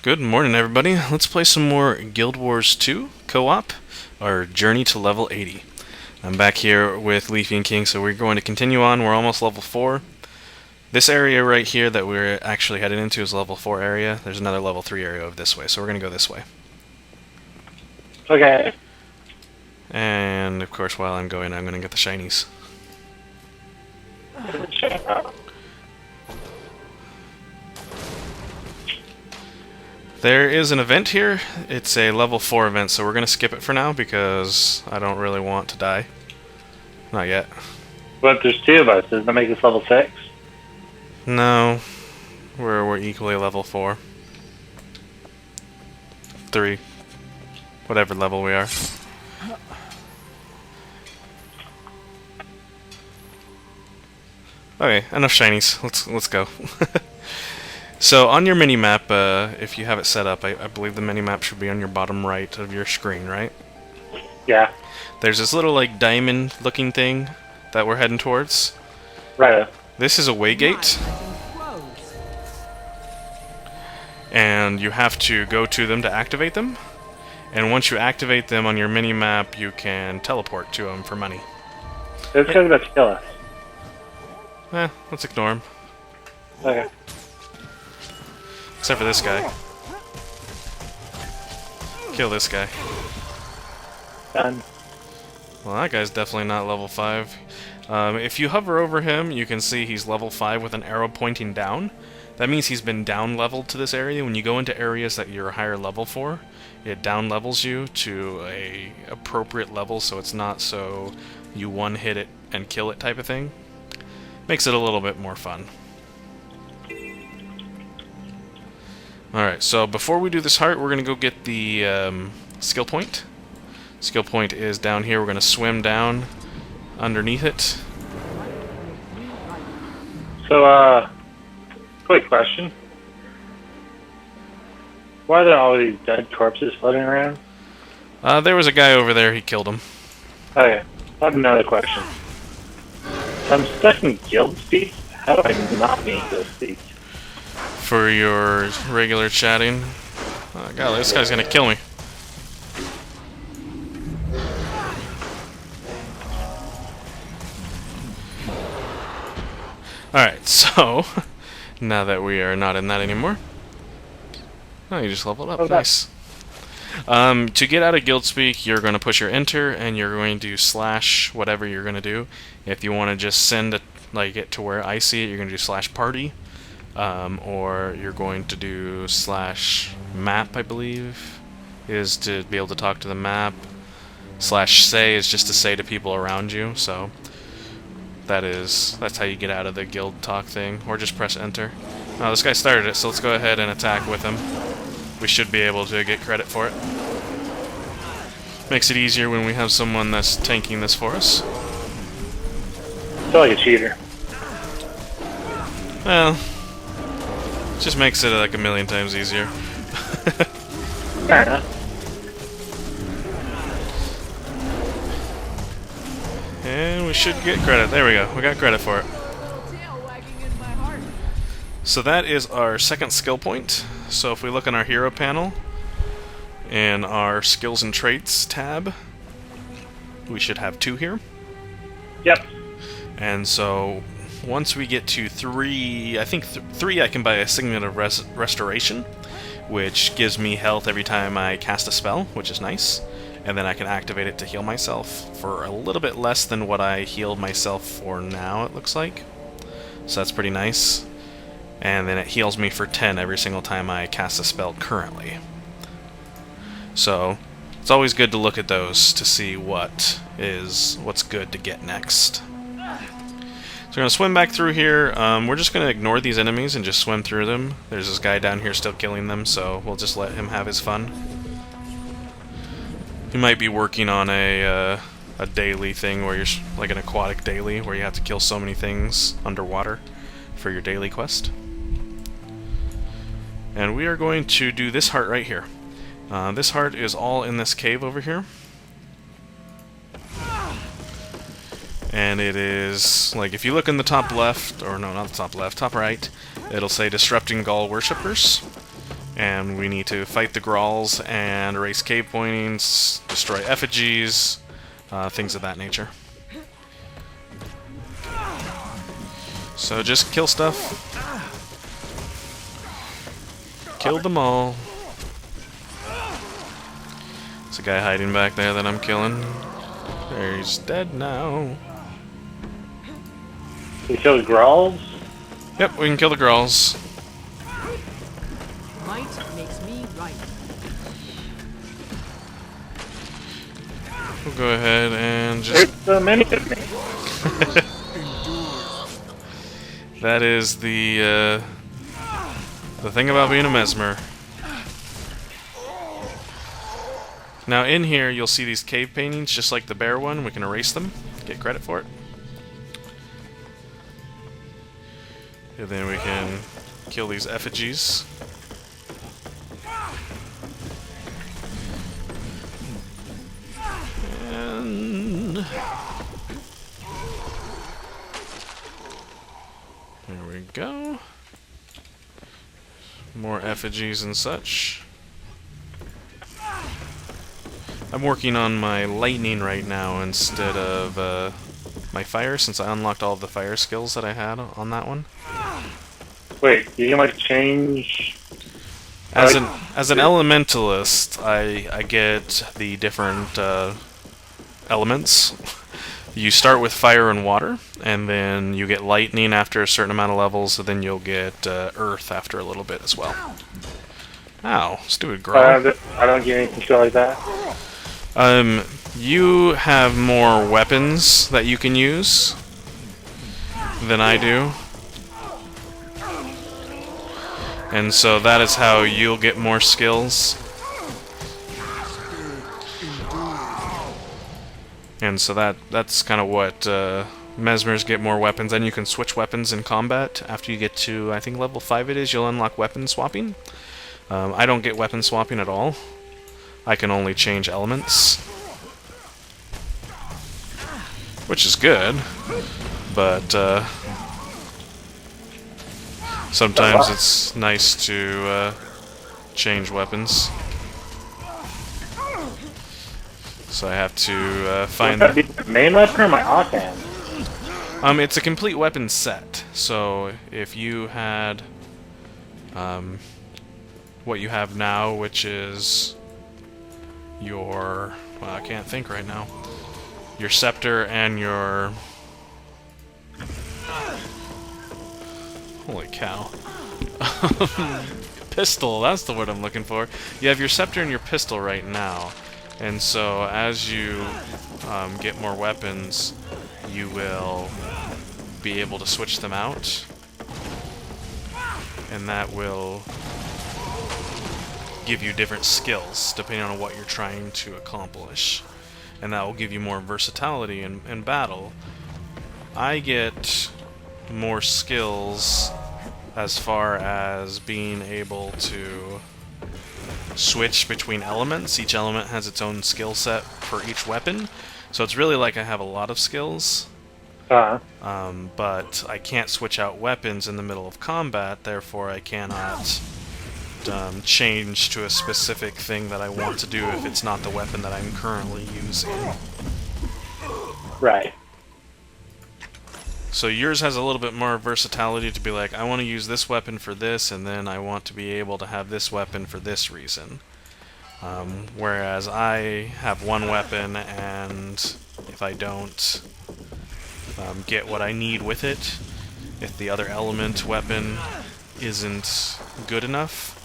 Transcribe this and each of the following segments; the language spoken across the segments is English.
Good morning, everybody. Let's play some more Guild Wars 2 co-op, our journey to level 80. I'm back here with Leafy and King, so we're going to continue on. We're almost level 4. This area right here that we're actually headed into is level 4 area. There's another level 3 area over this way, so we're going to go this way. Okay. And, of course, while I'm going, I'm going to get the shinies. There is an event here. It's a level 4 event, so we're going to skip it for now because I don't really want to die. Not yet. But there's two of us. Doesn't that make us level 6? No. We're equally level 4. 3. Whatever level we are. Okay, enough shinies. Let's go. So on your mini-map, if you have it set up, I believe the mini-map should be on your bottom right of your screen, right? Yeah. There's this little, like, diamond-looking thing that we're heading towards. Right. This is a waygate. And you have to go to them to activate them. And once you activate them on your mini-map, you can teleport to them for money. This guy's about to kill us. Let's ignore him. Okay. Except for this guy. Kill this guy. Done. Well, that guy's definitely not level 5. If you hover over him, you can see he's level 5 with an arrow pointing down. That means he's been down-leveled to this area. When you go into areas that you're higher level for, it down-levels you to a appropriate level, so it's not so you one-hit it and kill it type of thing. Makes it a little bit more fun. Alright, so before we do this heart, we're going to go get the skill point. Skill point is down here. We're going to swim down underneath it. So, quick question. Why are there all these dead corpses floating around? There was a guy over there. He killed him. Okay. I have another question. I'm stuck in guild speak. How do I not be in guild speak? For your regular chatting. Oh, God, this guy's going to kill me. Alright, so, now that we are not in that anymore. Oh, you just leveled up. Oh, nice. To get out of guild speak, you're going to push your enter, and you're going to slash whatever you're going to do. If you want to just send it, like, it to where I see it, you're going to do slash party. Or you're going to do slash map, I believe, is to be able to talk to the map. Slash say is just to say to people around you, so that's how you get out of the guild talk thing. Or just press enter. Oh, this guy started it, so let's go ahead and attack with him. We should be able to get credit for it. Makes it easier when we have someone that's tanking this for us. I feel like a cheater. Well, just makes it like a million times easier. Fair enough. And we should get credit. There we go. We got credit for it. So that is our second skill point. So if we look on our hero panel, in our skills and traits tab, we should have 2 here. Yep. And so once we get to 3, I think 3 I can buy a Signet of Restoration, which gives me health every time I cast a spell, which is nice. And then I can activate it to heal myself for a little bit less than what I healed myself for now, it looks like. So that's pretty nice. And then it heals me for 10 every single time I cast a spell currently. So it's always good to look at those to see what's good to get next. So we're going to swim back through here. We're just going to ignore these enemies and just swim through them. There's this guy down here still killing them, so we'll just let him have his fun. He might be working on a daily thing where you're like an aquatic daily where you have to kill so many things underwater for your daily quest. And we are going to do this heart right here. This heart is all in this cave over here. And it is, like, if you look in the top left, or no, not the top left, top right, it'll say Disrupting Gaul Worshippers. And we need to fight the Grolls and erase cave pointings, destroy effigies, things of that nature. So just kill stuff. Kill them all. There's a guy hiding back there that I'm killing. There, he's dead now. We killed Grolls? Yep, we can kill the Grolls. Might makes me right. We'll go ahead and just... There's so many of me. That is the thing about being a Mesmer. Now in here you'll see these cave paintings just like the bear one. We can erase them, get credit for it. And then we can kill these effigies. And there we go. More effigies and such. I'm working on my lightning right now instead of my fire, since I unlocked all of the fire skills that I had on that one. Wait, you can like change... As an elementalist, I get the different elements. You start with fire and water, and then you get lightning after a certain amount of levels, and then you'll get earth after a little bit as well. Ow, stupid girl. I don't get anything to like that. You have more weapons that you can use than I do. And so that is how you'll get more skills. And so that's kind of what Mesmers get more weapons, and you can switch weapons in combat. After you get to, I think level 5 it is, you'll unlock weapon swapping. I don't get weapon swapping at all. I can only change elements. Which is good, but sometimes it's nice to change weapons. So I have to find... Would that be the main weapon or my offhand? It's a complete weapon set. So if you had what you have now, which is your... well, I can't think right now. Your scepter and your... holy cow. Pistol, that's the word I'm looking for. You have your scepter and your pistol right now. And so as you get more weapons, you will be able to switch them out. And that will give you different skills depending on what you're trying to accomplish. And that will give you more versatility in battle. I get more skills as far as being able to switch between elements. Each element has its own skill set for each weapon. So it's really like I have a lot of skills. But I can't switch out weapons in the middle of combat, therefore I cannot change to a specific thing that I want to do if it's not the weapon that I'm currently using. Right. So yours has a little bit more versatility to be like, I want to use this weapon for this, and then I want to be able to have this weapon for this reason. Whereas I have one weapon, and if I don't get what I need with it, if the other element weapon isn't good enough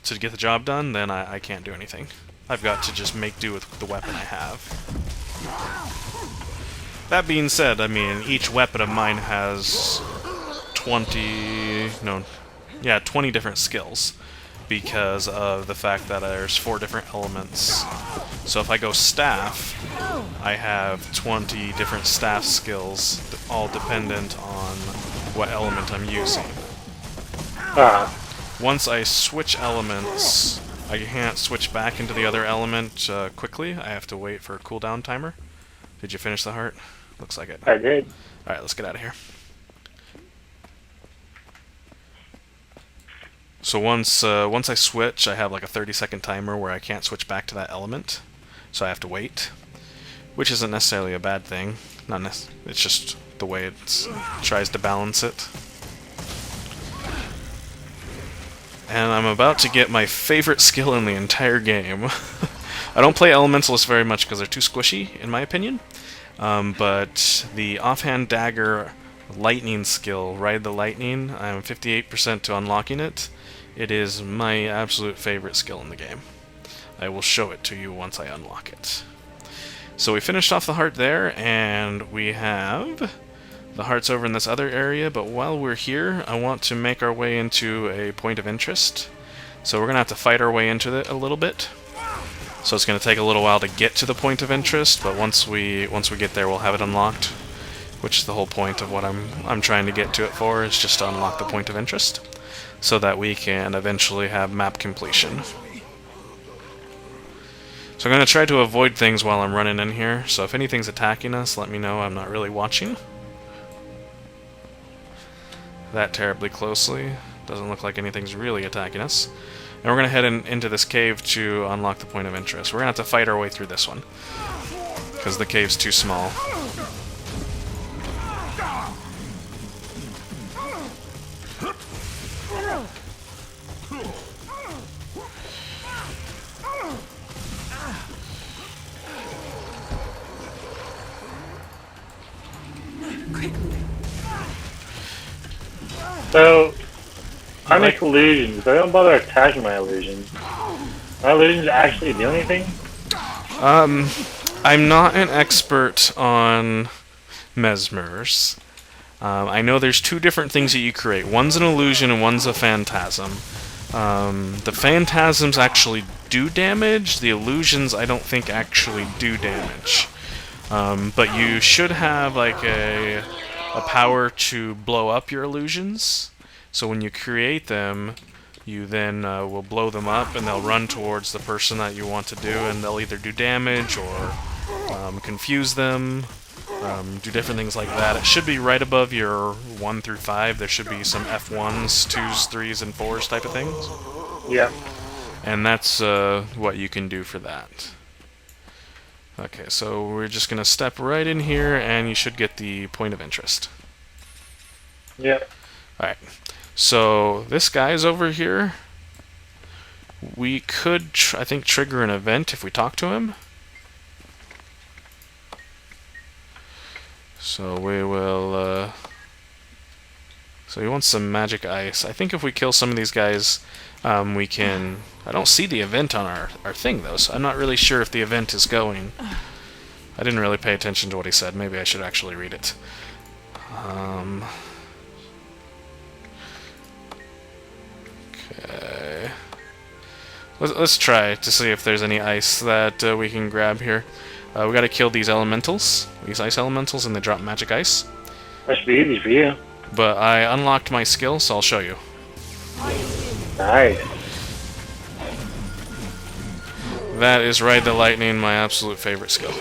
to get the job done, then I can't do anything. I've got to just make do with the weapon I have. That being said, I mean, each weapon of mine has 20 different skills because of the fact that there's 4 different elements. So if I go staff, I have 20 different staff skills, all dependent on what element I'm using. Once I switch elements, I can't switch back into the other element quickly. I have to wait for a cooldown timer. Did you finish the heart? Looks like it. I did. Alright, let's get out of here. So once I switch, I have like a 30-second timer where I can't switch back to that element, so I have to wait, which isn't necessarily a bad thing. It's just the way it tries to balance it. And I'm about to get my favorite skill in the entire game. I don't play Elementalists very much because they're too squishy, in my opinion. But the offhand dagger lightning skill, Ride the Lightning, I'm 58% to unlocking it. It is my absolute favorite skill in the game. I will show it to you once I unlock it. So we finished off the heart there, and we have the hearts over in this other area, but while we're here, I want to make our way into a point of interest. So we're going to have to fight our way into it a little bit. So it's going to take a little while to get to the point of interest, but once we get there, we'll have it unlocked, which is the whole point of what I'm trying to get to it for, is just to unlock the point of interest, so that we can eventually have map completion. So I'm going to try to avoid things while I'm running in here, so if anything's attacking us, let me know. I'm not really watching that terribly closely. Doesn't look like anything's really attacking us. And we're going to head into this cave to unlock the point of interest. We're going to have to fight our way through this one, because the cave's too small. So, I make illusions, but I don't bother attacking my illusions. My illusions actually do anything? I'm not an expert on mesmers. I know there's two different things that you create. One's an illusion and one's a phantasm. The phantasms actually do damage. The illusions I don't think actually do damage. But you should have like a power to blow up your illusions. So when you create them, you then will blow them up, and they'll run towards the person that you want to do, and they'll either do damage or confuse them, do different things like that. It should be right above your 1 through 5. There should be some F1s, 2s, 3s, and 4s type of things. Yeah. And that's what you can do for that. Okay, so we're just going to step right in here, and you should get the point of interest. Yep. Alright, so this guy's over here. We could, I think, trigger an event if we talk to him. So we will, so he wants some magic ice. I think if we kill some of these guys, we can... I don't see the event on our thing, though, so I'm not really sure if the event is going. I didn't really pay attention to what he said. Maybe I should actually read it. Okay. Let's try to see if there's any ice that we can grab here. We gotta kill these elementals, these ice elementals, and they drop magic ice. That should be easy for you. But I unlocked my skill, so I'll show you. Nice. That is Ride the Lightning, my absolute favorite skill.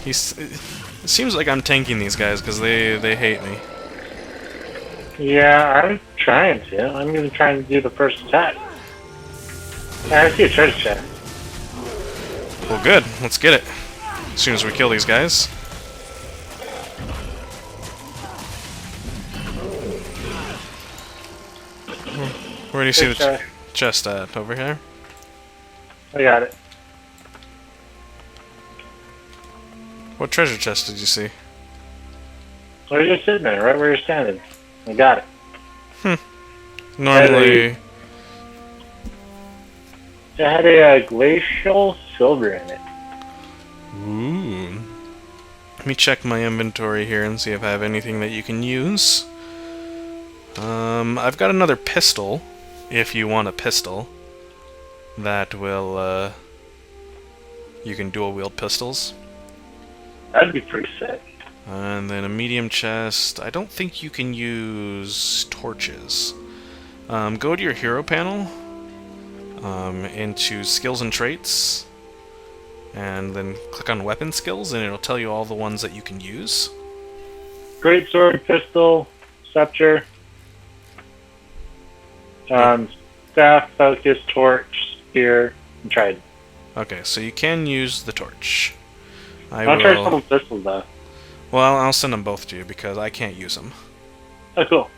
It seems like I'm tanking these guys because they hate me. Yeah, I'm trying to. I'm even trying to do the first attack. I see a treasure chest. Well, good. Let's get it. As soon as we kill these guys. Where do you see the chest at? Over here? I got it. What treasure chest did you see? Well, you're just sitting there, right where you're standing. I got it. Normally... It had a glacial silver in it. Ooh. Let me check my inventory here and see if I have anything that you can use. I've got another pistol, if you want a pistol. That will, you can dual wield pistols. That'd be pretty sick. And then a medium chest. I don't think you can use torches. Go to your hero panel, into skills and traits, and then click on weapon skills, and it'll tell you all the ones that you can use. Great sword, pistol, scepter, staff, focus, torch, spear, and trident. Okay, so you can use the torch. I'll try some pistols though. Well, I'll send them both to you because I can't use them. Oh, cool.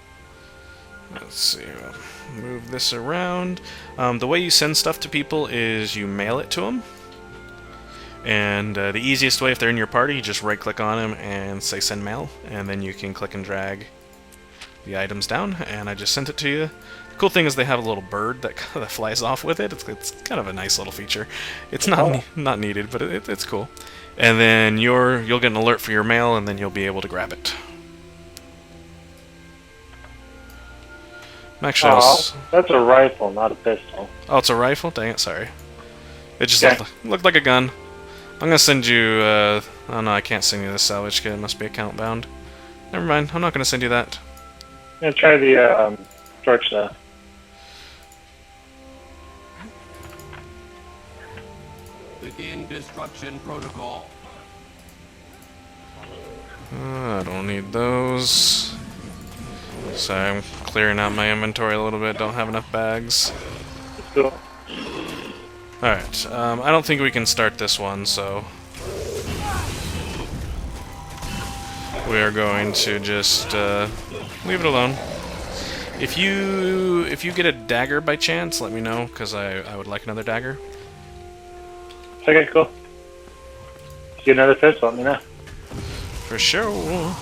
Let's see. We'll move this around. The way you send stuff to people is you mail it to them. And the easiest way, if they're in your party, you just right-click on them and say send mail, and then you can click and drag the items down, and I just sent it to you. The cool thing is they have a little bird that flies off with it. It's kind of a nice little feature. It's not needed, but it's cool. And then you'll get an alert for your mail, and then you'll be able to grab it. Actually, that's a rifle, not a pistol. Oh, it's a rifle? Dang it, sorry. It just looked like a gun. I'm gonna send you, oh no, I can't send you the salvage kit, it must be account bound. Never mind, I'm not gonna send you that. I'm gonna try the, torch though. Begin destruction protocol. I don't need those. Sorry, I'm clearing out my inventory a little bit, don't have enough bags. Cool. Alright, I don't think we can start this one, so we are going to just leave it alone. If you get a dagger by chance, let me know, because I would like another dagger. Okay, cool. If you get another pistol, let me know. For sure.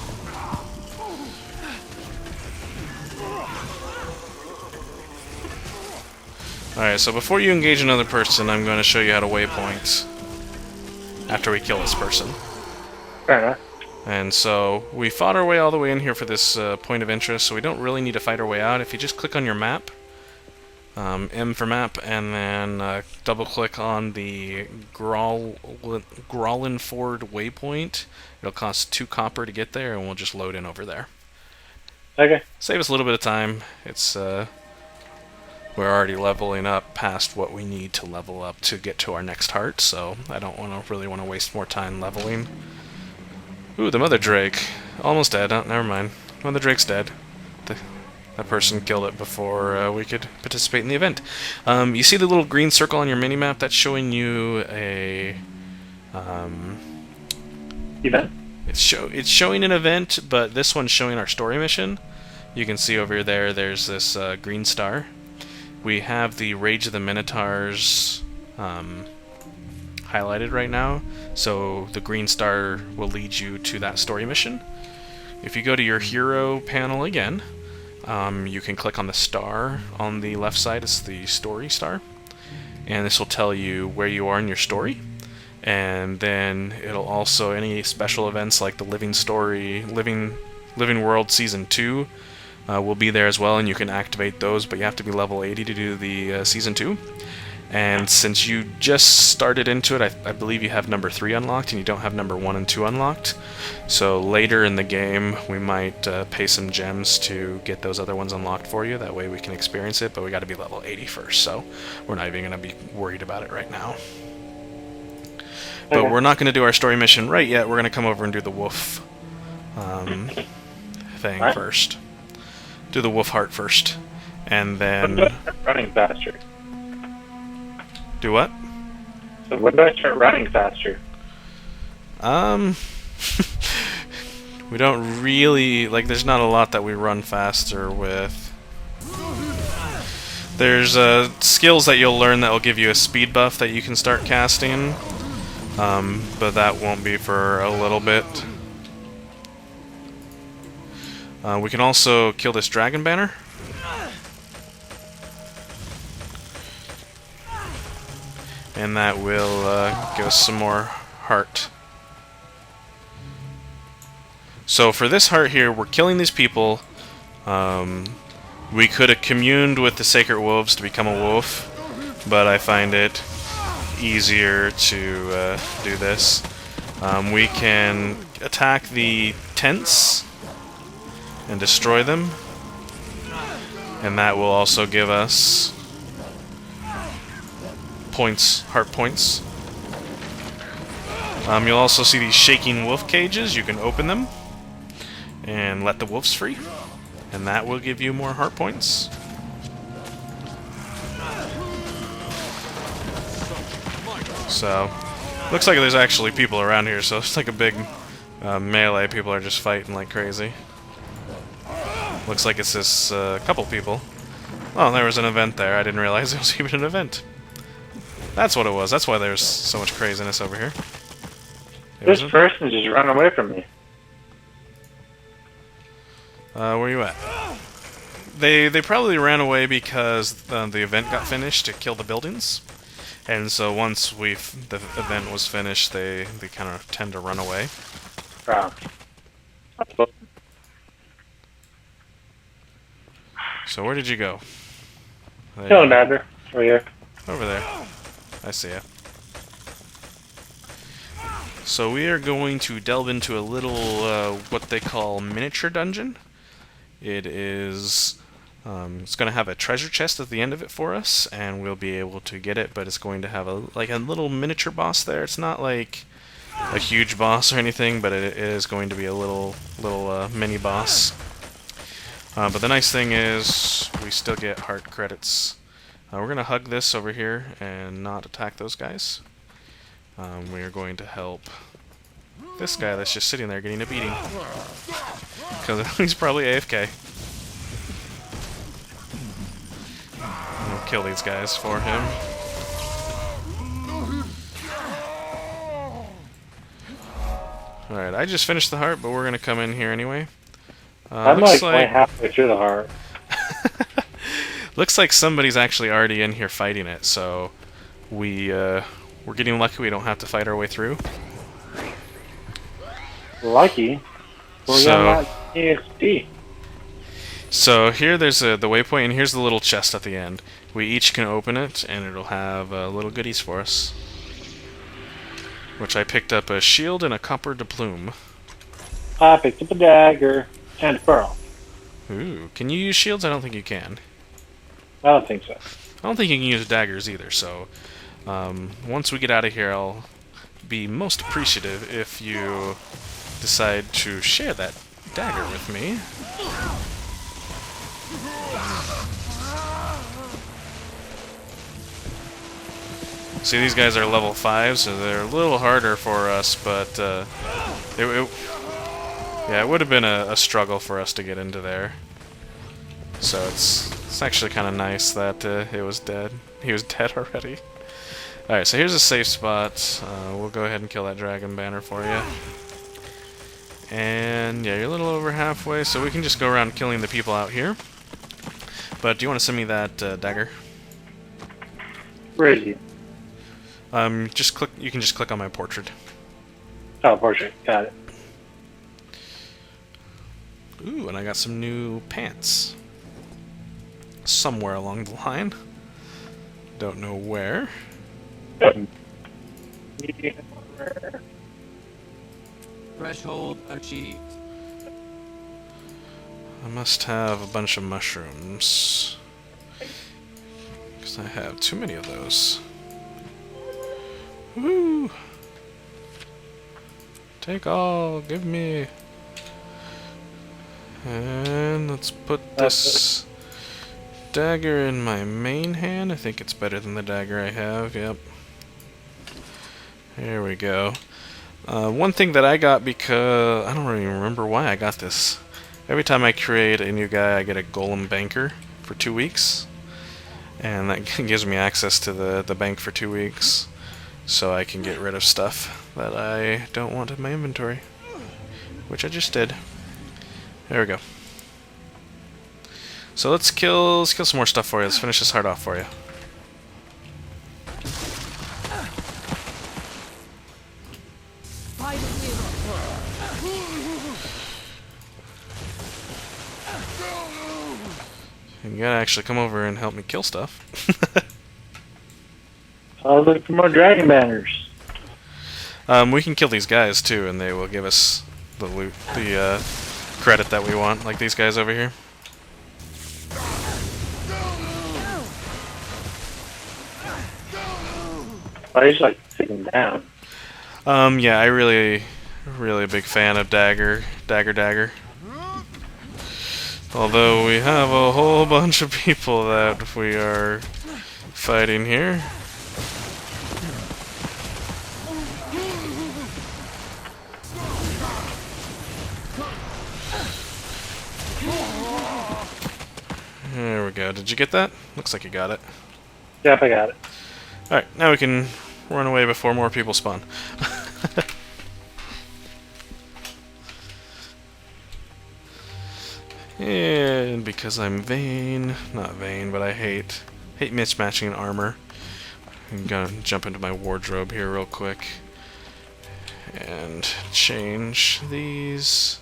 Alright, so before you engage another person, I'm going to show you how to waypoint after we kill this person. Fair enough. And so, we fought our way all the way in here for this point of interest, so we don't really need to fight our way out. If you just click on your map, M for map, and then double-click on the Growlinford waypoint, it'll cost 2 copper to get there, and we'll just load in over there. Okay. Save us a little bit of time. It's, we're already leveling up past what we need to level up to get to our next heart, so I don't really want to waste more time leveling. Ooh, the Mother Drake. Almost dead. Oh, never mind. Mother Drake's dead. That person killed it before we could participate in the event. You see the little green circle on your minimap? That's showing you a... event? It's showing an event, but this one's showing our story mission. You can see over there, there's this green star. We have the Rage of the Minotaurs highlighted right now, so the green star will lead you to that story mission. If you go to your hero panel again, you can click on the star on the left side. It's the story star, and this will tell you where you are in your story. And then it'll also, any special events like the Living World Season 2 will be there as well, and you can activate those, but you have to be level 80 to do the Season 2. And since you just started into it, I believe you have number 3 unlocked, and you don't have number 1 and 2 unlocked. So later in the game, we might pay some gems to get those other ones unlocked for you. That way we can experience it, but we got to be level 80 first, so we're not even going to be worried about it right now. But we're not going to do our story mission right yet. We're going to come over and do the wolf thing first. Do the wolf heart first, and then... When do I start running faster? Do what? So when do I start running faster? We don't really... Like, there's not a lot that we run faster with. There's skills that you'll learn that will give you a speed buff that you can start casting. But that won't be for a little bit. We can also kill this dragon banner. And that will give us some more heart. So for this heart here, we're killing these people. We could have communed with the sacred wolves to become a wolf, but I find it easier to do this. We can attack the tents and destroy them, and that will also give us points, heart points. You'll also see these shaking wolf cages. You can open them and let the wolves free, and that will give you more heart points. So, looks like there's actually people around here, so it's like a big melee. People are just fighting like crazy. Looks like it's this couple people. Oh, there was an event there. I didn't realize it was even an event. That's what it was. That's why there's so much craziness over here. This person just ran away from me. Where you at? They probably ran away because the event got finished to kill the buildings. And so once the event was finished, they kind of tend to run away. Wow. So where did you go? No, Nader. Over here. Over there. I see ya. So we are going to delve into a little, what they call miniature dungeon. It is... it's going to have a treasure chest at the end of it for us, and we'll be able to get it, but it's going to have a little miniature boss there. It's not like a huge boss or anything, but it is going to be a little mini boss. But the nice thing is we still get heart credits. We're going to hug this over here and not attack those guys. We are going to help this guy that's just sitting there getting a beating, because he's probably AFK. We'll kill these guys for him. Alright, I just finished the heart, but we're going to come in here anyway. I'm like halfway through the heart. Looks like somebody's actually already in here fighting it, so we're getting lucky we don't have to fight our way through. Lucky? We're not EXP. So here there's the waypoint, and here's the little chest at the end. We each can open it, and it'll have little goodies for us. Which I picked up a shield and a copper doubloon. I picked up a dagger and a pearl. Ooh, can you use shields? I don't think you can. I don't think so. I don't think you can use daggers either, so once we get out of here, I'll be most appreciative if you decide to share that dagger with me. See, these guys are level 5, so they're a little harder for us, but it would have been a struggle for us to get into there. So it's actually kind of nice that it was dead. He was dead already. Alright, so here's a safe spot. We'll go ahead and kill that dragon banner for you. And yeah, you're a little over halfway, so we can just go around killing the people out here. But do you want to send me that dagger? Where is he? Just click. You can just click on my portrait. Oh, portrait. Got it. Ooh, and I got some new pants. Somewhere along the line. Don't know where. Threshold achieved. I must have a bunch of mushrooms. Because I have too many of those. Woo! Take all, give me. And let's put this dagger in my main hand. I think it's better than the dagger I have, yep. There we go. One thing that I got, because I don't even remember why I got this. Every time I create a new guy, I get a golem banker for 2 weeks. And that gives me access to the bank for 2 weeks. So I can get rid of stuff that I don't want in my inventory. Which I just did. There we go. So let's kill some more stuff for you. Let's finish this heart off for you. You gotta actually come over and help me kill stuff. I'll look for more dragon banners. We can kill these guys too, and they will give us the loot, the credit that we want, like these guys over here. Oh, he's like sitting down. Yeah, I really a big fan of Dagger. Although we have a whole bunch of people that we are fighting here. There we go. Did you get that? Looks like you got it. Yep, I got it. Alright, now we can run away before more people spawn. And because I'm vain, not vain, but I hate mismatching armor. I'm gonna jump into my wardrobe here real quick and change these.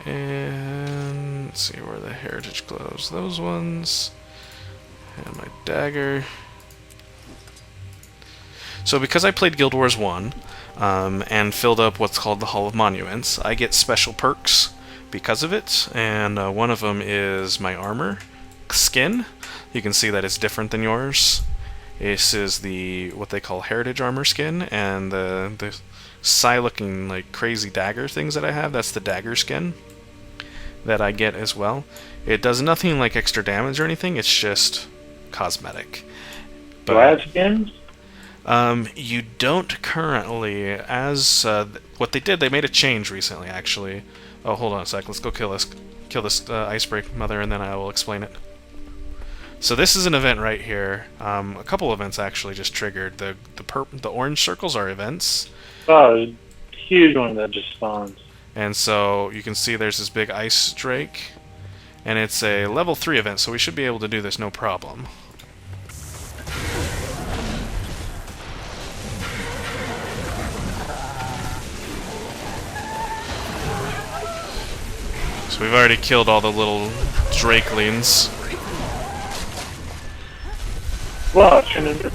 And let's see where the heritage glows. Those ones. And my dagger. So because I played Guild Wars 1 and filled up what's called the Hall of Monuments, I get special perks because of it, and one of them is my armor skin. You can see that it's different than yours. This is the what they call heritage armor skin, and the psi-looking like crazy dagger things that I have, that's the dagger skin that I get as well. It does nothing like extra damage or anything, it's just cosmetic. Do I have skins? You don't currently, as what they did, they made a change recently actually. Oh, hold on a sec. Let's go kill this Icebreak Mother, and then I will explain it. So this is an event right here. A couple events actually just triggered. The orange circles are events, Oh, huge one that just spawns. and so you can see there's this big ice drake, and it's a level 3 event, so we should be able to do this no problem. So we've already killed all the little drakelings. Whoa, it's turned into...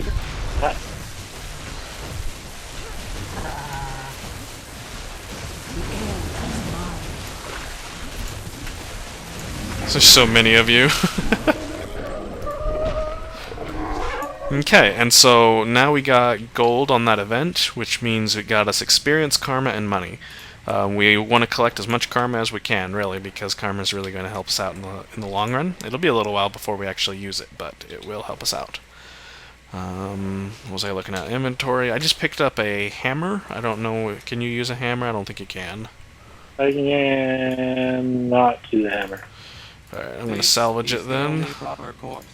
There's so many of you. Okay, and so now we got gold on that event, which means it got us experience, karma, and money. We want to collect as much karma as we can, really, because karma is really going to help us out in the long run. It'll be a little while before we actually use it, but it will help us out. What was I looking at? Inventory. I just picked up a hammer. I don't know. Can you use a hammer? I don't think you can. I can not do the hammer. Alright, I'm going to salvage it then, Proper course.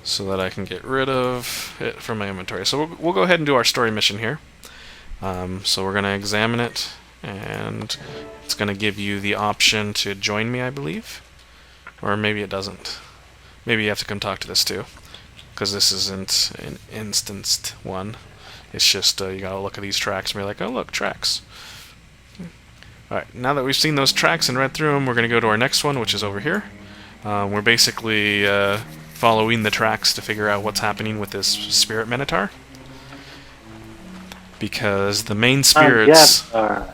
so that I can get rid of it from my inventory. So we'll go ahead and do our story mission here. So we're going to examine it, and it's going to give you the option to join me, I believe. Or maybe it doesn't. Maybe you have to come talk to this too, because this isn't an instanced one. It's just you got to look at these tracks and be like, oh look, tracks. Alright, now that we've seen those tracks and read through them, we're going to go to our next one, which is over here. We're basically following the tracks to figure out what's happening with this spirit minotaur. Because the main spirits... the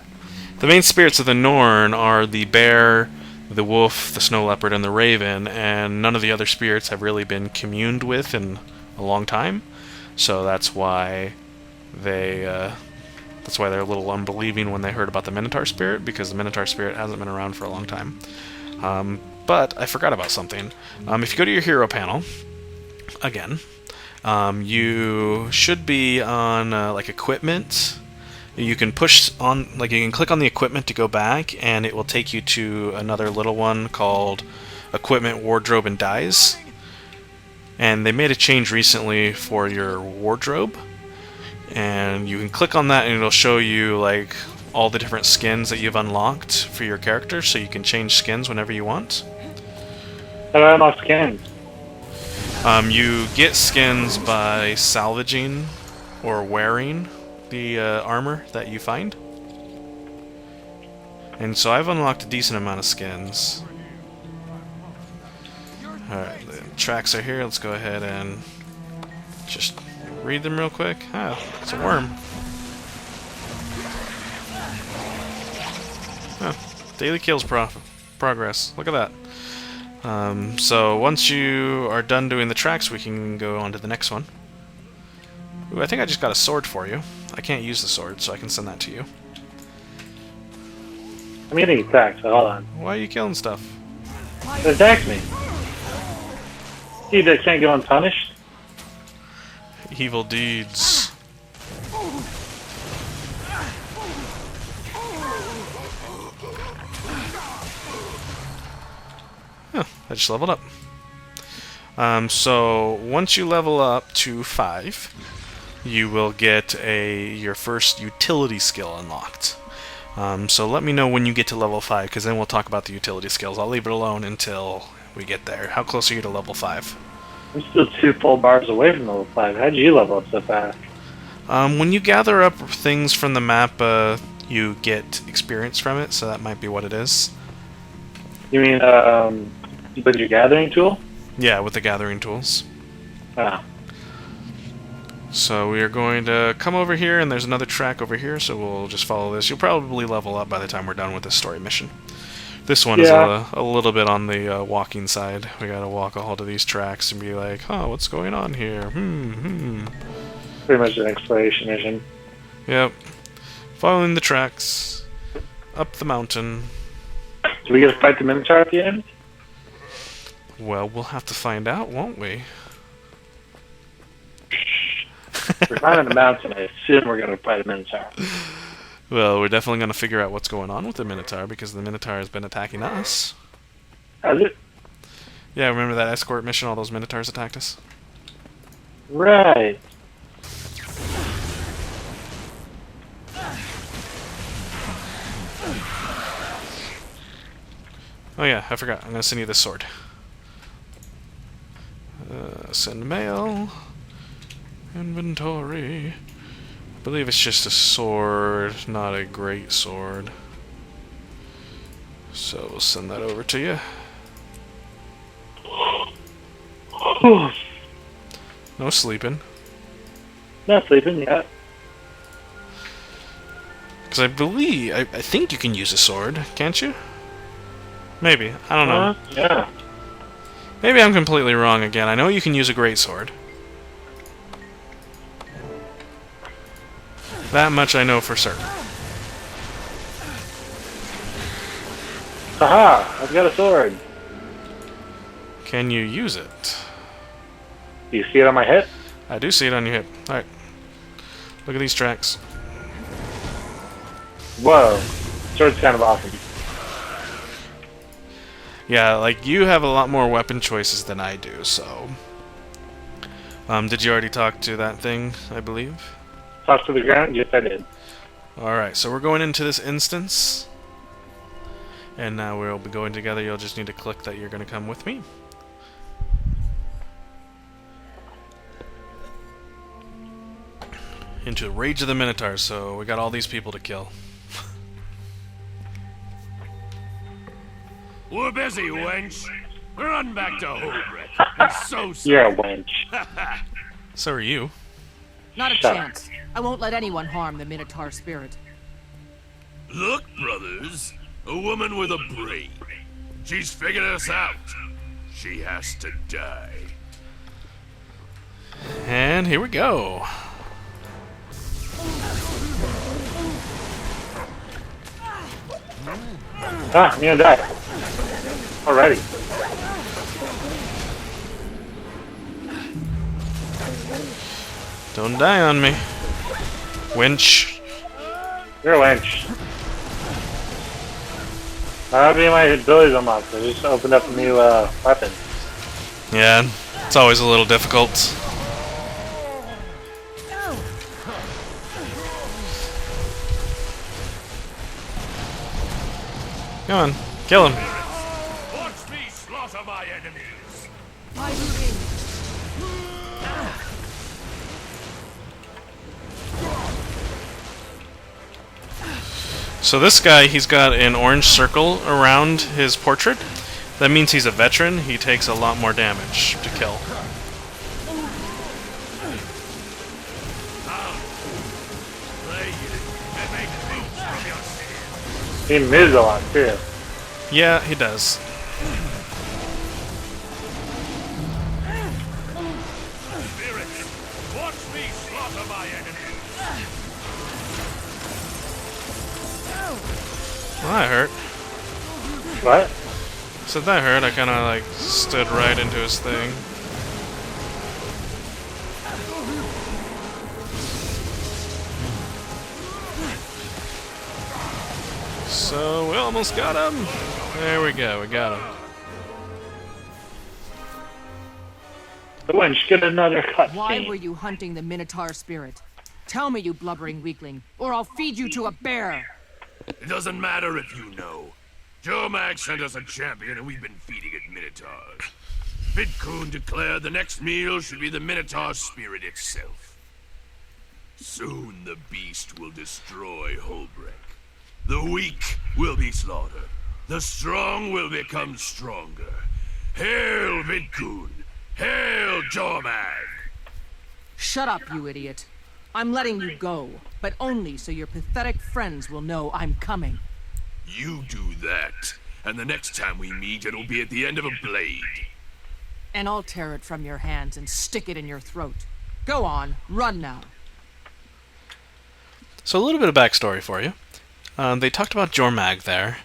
main spirits of the Norn are the bear, the wolf, the snow leopard, and the raven, and none of the other spirits have really been communed with in a long time. So that's why they're a little unbelieving when they heard about the Minotaur spirit, because the Minotaur spirit hasn't been around for a long time. But I forgot about something. If you go to your hero panel, again, you should be on like equipment. You can push on, like you can click on the equipment to go back, and it will take you to another little one called Equipment, Wardrobe, and Dyes. And they made a change recently for your wardrobe. And you can click on that and it'll show you like all the different skins that you've unlocked for your character, so you can change skins whenever you want. How do I unlock skins? You get skins by salvaging or wearing the armor that you find. And so I've unlocked a decent amount of skins. Alright, the tracks are here. Let's go ahead and just read them real quick. Ah, it's a worm. Oh, daily kills progress. Look at that. So once you are done doing the tracks, we can go on to the next one, Ooh, I think I just got a sword for you. I can't use the sword, so I can send that to you. I'm getting attacked, so hold on. Why are you killing stuff? It attacked me. See, they can't go unpunished? Evil deeds. Huh, I just leveled up. So once you level up to 5, you will get your first utility skill unlocked. So let me know when you get to level 5, because then we'll talk about the utility skills. I'll leave it alone until we get there. How close are you to level 5? I'm still 2 full bars away from level 5. How'd you level up so fast? When you gather up things from the map, you get experience from it, so that might be what it is. You mean, with your gathering tool? Yeah, with the gathering tools. Ah. So we are going to come over here, and there's another track over here, so we'll just follow this. You'll probably level up by the time we're done with this story mission. This one is a little bit on the walking side. We gotta walk all to these tracks and be like, oh, what's going on here? Pretty much an exploration mission. Yep. Following the tracks. Up the mountain. Do we get to fight the Minotaur at the end? Well, we'll have to find out, won't we? We're climbing the mountain. I assume we're going to fight a Minotaur. Well, we're definitely going to figure out what's going on with the Minotaur, because the Minotaur has been attacking us. Has it? Yeah, remember that escort mission? All those Minotaurs attacked us? Right. Oh yeah, I forgot. I'm going to send you this sword. Send mail. Inventory. I believe it's just a sword, not a great sword. So we'll send that over to you. No sleeping. Not sleeping yet. Because I think you can use a sword, can't you? Maybe. I don't know. Yeah. Maybe I'm completely wrong again. I know you can use a great sword. That much I know for certain. Haha! I've got a sword. Can you use it? Do you see it on my hip? I do see it on your hip. Alright. Look at these tracks. Whoa. Sword's kind of awesome. Yeah, like, you have a lot more weapon choices than I do, so... did you already talk to that thing, I believe? Talk to the ground? Yes, I did. Alright, so we're going into this instance. And now we'll be going together. You'll just need to click that you're going to come with me. Into Rage of the Minotaur, so we got all these people to kill. We're busy, wench. Run back to Hobrit. I'm so sorry. You're a wench. So are you. Not a Shut chance. I won't let anyone harm the Minotaur spirit. Look, brothers. A woman with a brain. She's figured us out. She has to die. And here we go. Ah, I'm gonna die. Already. Don't die on me. Winch. You're a wench. I don't have any of my abilities unlocked. I just opened up a new weapon. Yeah, it's always a little difficult. Come on, kill him. Watch me slaughter my enemies. So this guy, he's got an orange circle around his portrait. That means he's a veteran. He takes a lot more damage to kill. He moves a lot too. Yeah, he does. Spirit, watch me slaughter Well, that hurt. What? So that hurt. I kind of like stood right into his thing. So we almost got him. There we go. We got him. The wench, get another Why were cutscene. you hunting the Minotaur spirit? Tell me, you blubbering weakling, or I'll feed you to a bear! It doesn't matter if you know. Jormag sent us a champion and we've been feeding it Minotaurs. Vidkun declared the next meal should be the Minotaur spirit itself. Soon the beast will destroy Holbreck. The weak will be slaughtered. The strong will become stronger. Hail Vidkun! Hail Jormag! Shut up, you idiot. I'm letting you go, but only so your pathetic friends will know I'm coming. You do that, and the next time we meet, it'll be at the end of a blade. And I'll tear it from your hands and stick it in your throat. Go on, run now. So a little bit of backstory for you. They talked about Jormag there.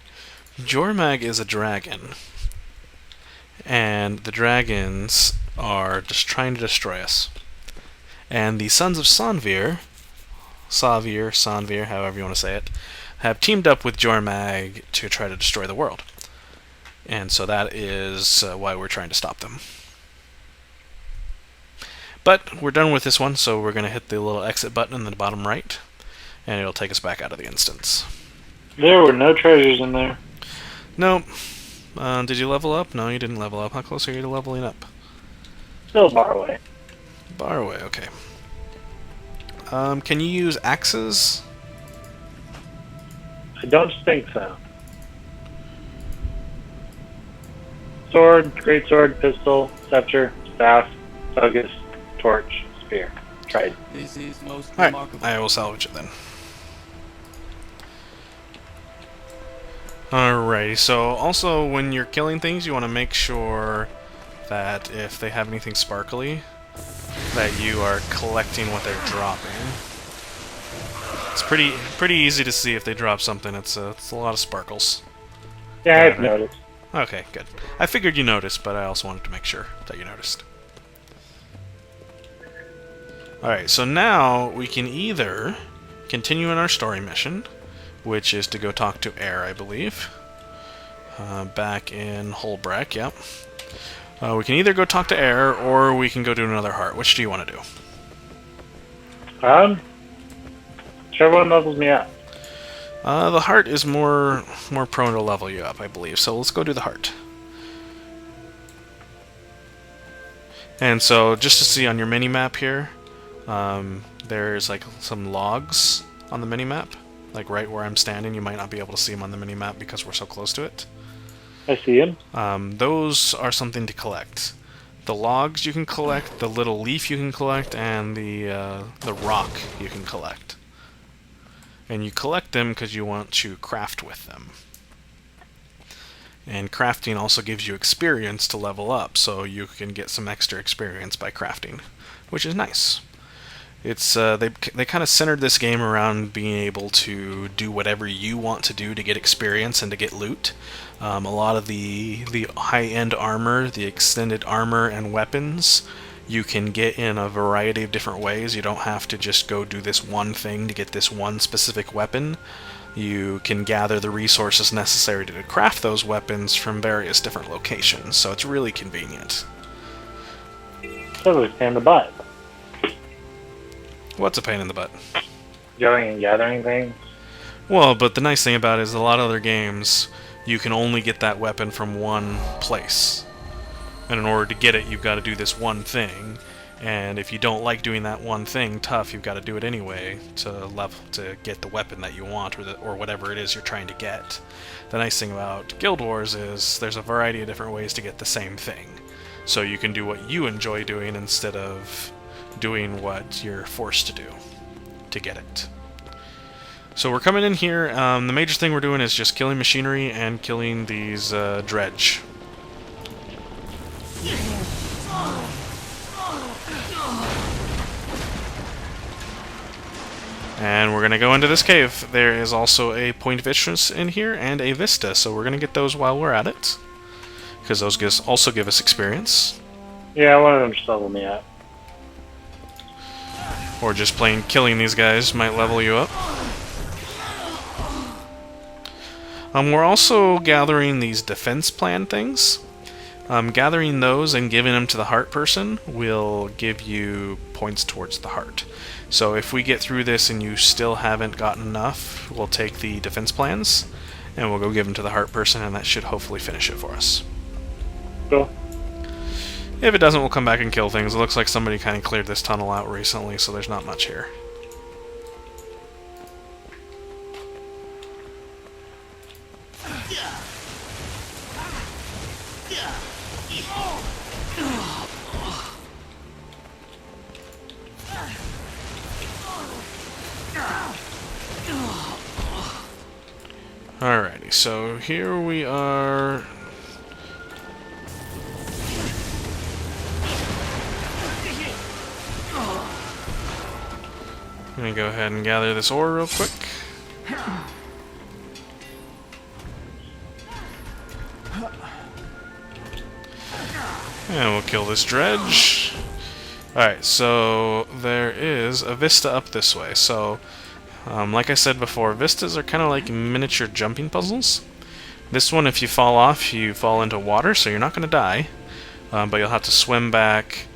Jormag is a dragon. And the dragons are just trying to destroy us. And the sons of Sanvir, however you want to say it, have teamed up with Jormag to try to destroy the world. And so that is why we're trying to stop them. But we're done with this one, so we're going to hit the little exit button in the bottom right, and it'll take us back out of the instance. There were no treasures in there. No. Did you level up? No, you didn't level up. How close are you to leveling up? Still far away. Bar away, okay. Can you use axes? I don't think so. Sword, greatsword, pistol, scepter, staff, focus, torch, spear, trident. This is most Alright, remarkable. I will salvage it then. Alrighty, so also when you're killing things, you want to make sure that if they have anything sparkly, that you are collecting what they're dropping. It's pretty easy to see if they drop something. It's a lot of sparkles. Yeah, I've Right. noticed. Okay, good. I figured you noticed, but I also wanted to make sure that you noticed. Alright, so now we can either continue in our story mission, which is to go talk to Air, I believe. Back in Holbreck, yep. We can either go talk to Air, or we can go do another heart. Which do you want to do? Whichever one levels me up. The heart is more prone to level you up, I believe. So let's go do the heart. And so, just to see on your mini-map here, there's like some logs on the mini-map. Like right where I'm standing, you might not be able to see them on the mini-map because we're so close to it. I see him. Those are something to collect. The logs you can collect, the little leaf you can collect, and the rock you can collect. And you collect them because you want to craft with them. And crafting also gives you experience to level up, so you can get some extra experience by crafting, which is nice. It's they kind of centered this game around being able to do whatever you want to do to get experience and to get loot. A lot of the high-end armor, the extended armor and weapons, you can get in a variety of different ways. You don't have to just go do this one thing to get this one specific weapon. You can gather the resources necessary to craft those weapons from various different locations, so it's really convenient. That was a pain in the butt. What's a pain in the butt? Going and gathering things. Well, but the nice thing about it is a lot of other games, you can only get that weapon from one place. And in order to get it, you've got to do this one thing. And if you don't like doing that one thing, tough, you've got to do it anyway to get the weapon that you want or whatever it is you're trying to get. The nice thing about Guild Wars is there's a variety of different ways to get the same thing. So you can do what you enjoy doing instead of doing what you're forced to do to get it. So we're coming in here. The major thing we're doing is just killing machinery and killing these dredge. And we're going to go into this cave. There is also a point of interest in here and a vista, so we're going to get those while we're at it. Because those also give us experience. Yeah, one of them just leveled me up. Or just plain killing these guys might level you up. We're also gathering these defense plan things. Gathering those and giving them to the heart person will give you points towards the heart. So if we get through this and you still haven't gotten enough, we'll take the defense plans and we'll go give them to the heart person, and that should hopefully finish it for us. Cool. If it doesn't, we'll come back and kill things. It looks like somebody kind of cleared this tunnel out recently, so there's not much here. Alrighty, so here we are. I'm gonna go ahead and gather this ore real quick. And we'll kill this dredge. Alright, so there is a vista up this way. So, like I said before, vistas are kind of like miniature jumping puzzles. This one, if you fall off, you fall into water, so you're not going to die. But you'll have to swim back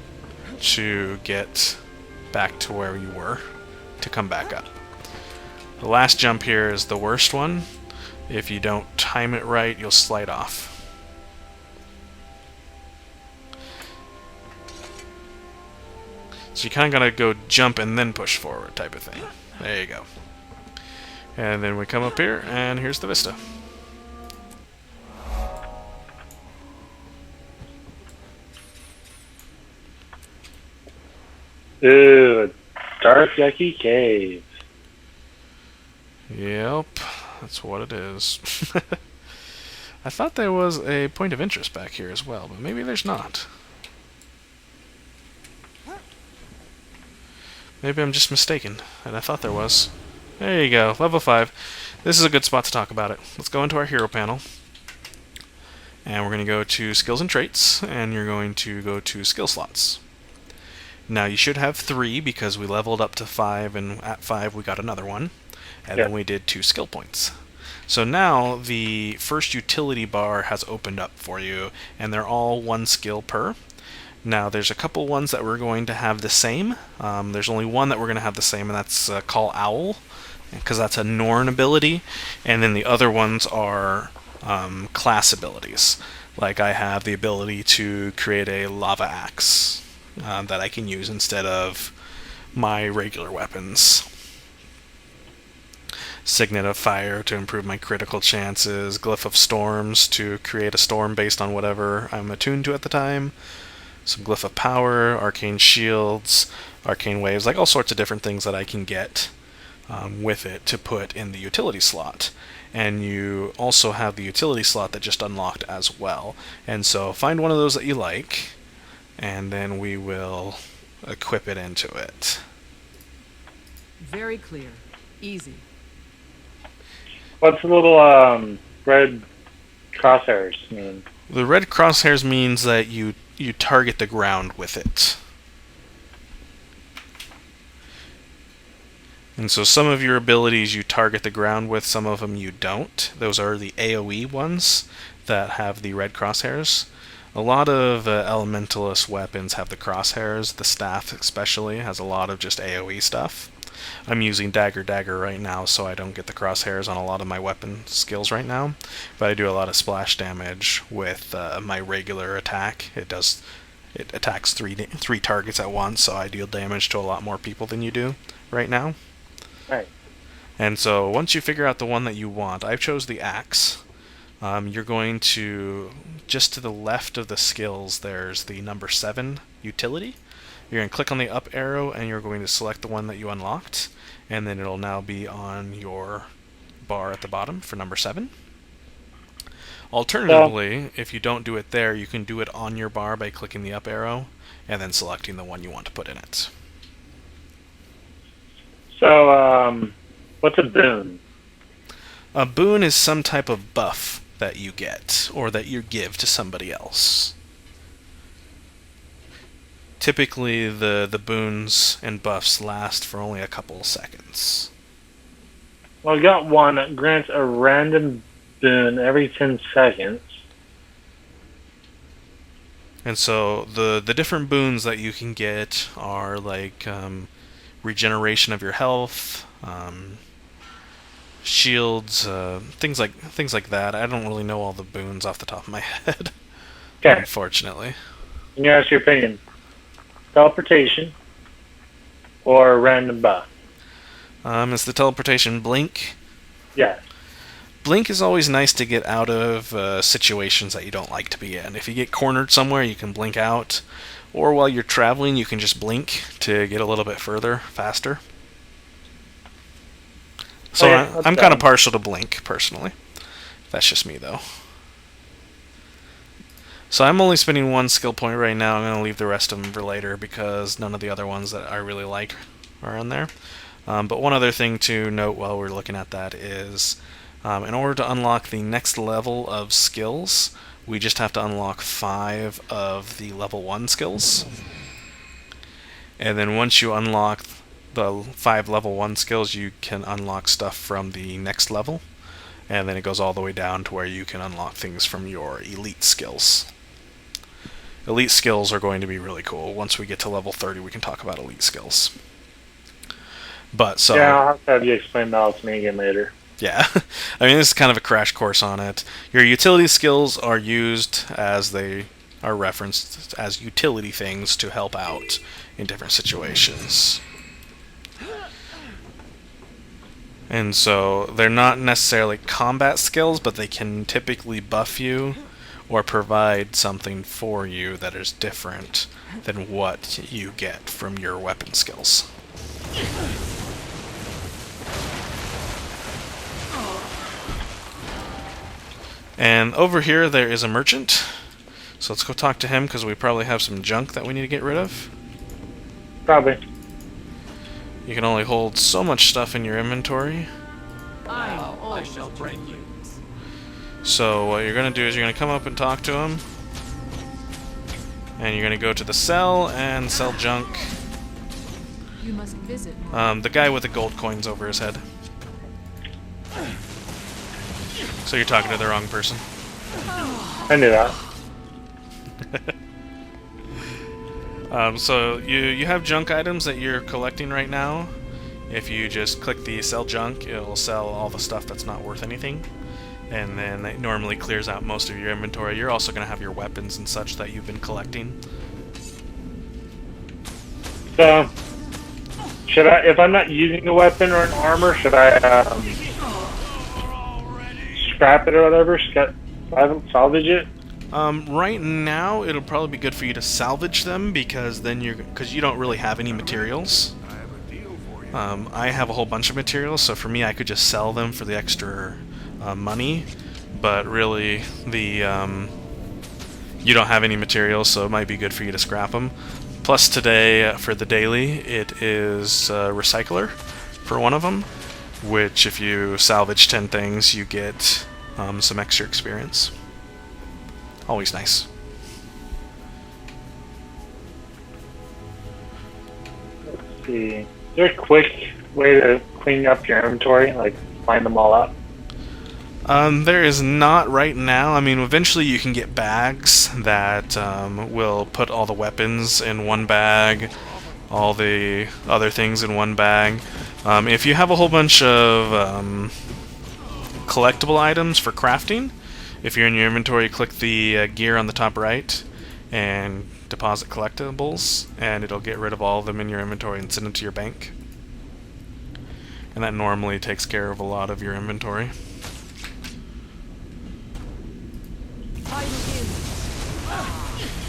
to get back to where you were to come back up. The last jump here is the worst one. If you don't time it right, you'll slide off. So you kind of gotta go jump and then push forward type of thing. There you go. And then we come up here, and here's the vista. Ooh, a dark, yucky cave. Yep, that's what it is. I thought there was a point of interest back here as well, but maybe there's not. Maybe I'm just mistaken, and I thought there was. There you go, level 5. This is a good spot to talk about it. Let's go into our hero panel. And we're going to go to skills and traits, and you're going to go to skill slots. Now you should have 3 because we leveled up to 5, and at 5 we got another one. And then we did 2 skill points. So now the first utility bar has opened up for you, and they're all 1 skill per. Now, there's a couple ones that we're going to have the same. There's only one that we're going to have the same, and that's Call Owl, because that's a Norn ability. And then the other ones are class abilities. Like I have the ability to create a lava axe that I can use instead of my regular weapons. Signet of Fire to improve my critical chances. Glyph of Storms to create a storm based on whatever I'm attuned to at the time. Some Glyph of Power, Arcane Shields, Arcane Waves, like all sorts of different things that I can get with it to put in the utility slot. And you also have the utility slot that just unlocked as well. And so find one of those that you like, and then we will equip it into it. Very clear. Easy. What's the little red crosshairs mean? The red crosshairs means that you target the ground with it. And so some of your abilities you target the ground with, some of them you don't. Those are the AoE ones that have the red crosshairs. A lot of elementalist weapons have the crosshairs. The staff especially has a lot of just AoE stuff. I'm using Dagger right now, so I don't get the crosshairs on a lot of my weapon skills right now. But I do a lot of splash damage with my regular attack. It attacks three targets at once, so I deal damage to a lot more people than you do right now. Right. And so once you figure out the one that you want, I chose the axe. You're going to, just to the left of the skills, there's the number 7 utility. You're going to click on the up arrow and you're going to select the one that you unlocked, and then it'll now be on your bar at the bottom for number 7. Alternatively, if you don't do it there, you can do it on your bar by clicking the up arrow and then selecting the one you want to put in it. So, what's a boon? A boon is some type of buff that you get, or that you give to somebody else. Typically, the boons and buffs last for only a couple of seconds. Well, I got one that grants a random boon every 10 seconds. And so the different boons that you can get are like regeneration of your health, shields, things like that. I don't really know all the boons off the top of my head, Okay, unfortunately. and you ask your opinion. Teleportation or random buff? Is the teleportation blink? Yes. Blink is always nice to get out of situations that you don't like to be in. If you get cornered somewhere, you can blink out. Or while you're traveling, you can just blink to get a little bit further, faster. So Okay, that's I'm kind of valid. partial to blink, personally. That's just me, though. So I'm only spending one skill point right now. I'm going to leave the rest of them for later because none of the other ones that I really like are in there. But one other thing to note while we're looking at that is, in order to unlock the next level of skills, we just have to unlock 5 of the level 1 skills. And then once you unlock the 5 level 1 skills, you can unlock stuff from the next level. And then it goes all the way down to where you can unlock things from your elite skills. Elite skills are going to be really cool. Once we get to level 30, we can talk about elite skills. But so... Yeah, I'll have to have you explain that all to me again later. Yeah, I mean, this is kind of a crash course on it. Your utility skills are used as they are referenced as utility things to help out in different situations. And so they're not necessarily combat skills, but they can typically buff you or provide something for you that is different than what you get from your weapon skills. And over here there is a merchant. So let's go talk to him because we probably have some junk that we need to get rid of. Probably. You can only hold so much stuff in your inventory. Now I shall break you. So what you're going to do is you're going to come up and talk to him. And you're going to go to the cell and sell junk. You must visit. The guy with the gold coins over his head. So you're talking to the wrong person. I knew that. So you have junk items that you're collecting right now. If you just click the sell junk, it'll sell all the stuff that's not worth anything. And then it normally clears out most of your inventory. You're also going to have your weapons and such that you've been collecting. So, should I, if I'm not using a weapon or an armor, should I scrap it or whatever? Salvage it? Right now, it'll probably be good for you to salvage them because then you don't really have any materials. I have a whole bunch of materials, so for me, I could just sell them for the extra money. But really, you don't have any materials, so it might be good for you to scrap them. Plus, today for the daily, it is Recycler for one of them, which if you salvage 10 things, you get some extra experience. Always nice. Let's see. Is there a quick way to clean up your inventory? Like, line them all up? There is not right now. I mean, eventually you can get bags that will put all the weapons in one bag, all the other things in one bag. If you have a whole bunch of collectible items for crafting, if you're in your inventory, click the gear on the top right and deposit collectibles, and it'll get rid of all of them in your inventory and send them to your bank. And that normally takes care of a lot of your inventory.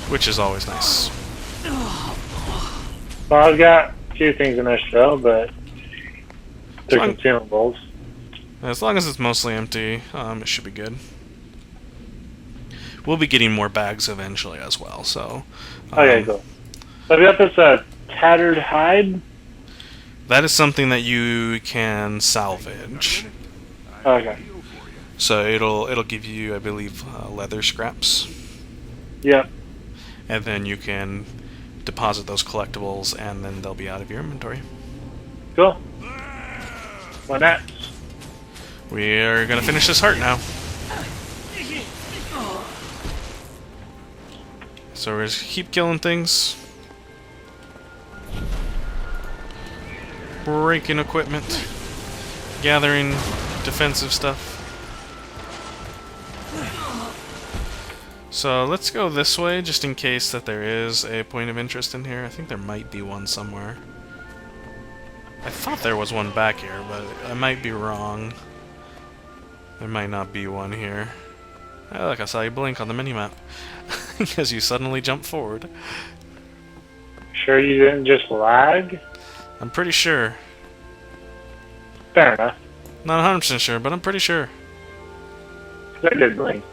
Which is always nice. Well, I've got a few things in this show, but they're Fine. consumables. As long as it's mostly empty, it should be good. We'll be getting more bags eventually as well, so... Okay, cool. So I've got this tattered hide. That is something that you can salvage. Okay. So it'll give you, I believe, leather scraps, Yep. and then you can deposit those collectibles, and then they'll be out of your inventory. Cool. Why not? We are gonna finish this heart now. So we're just keep killing things, breaking equipment, gathering defensive stuff. So let's go this way, just in case that there is a point of interest in here. I think there might be one somewhere. I thought there was one back here, but I might be wrong. There might not be one here. Oh, look, I saw you blink on the minimap. Because you suddenly jumped forward. Sure you didn't just lag? I'm pretty sure. Fair enough. Not 100% sure, but I'm pretty sure. I did blink.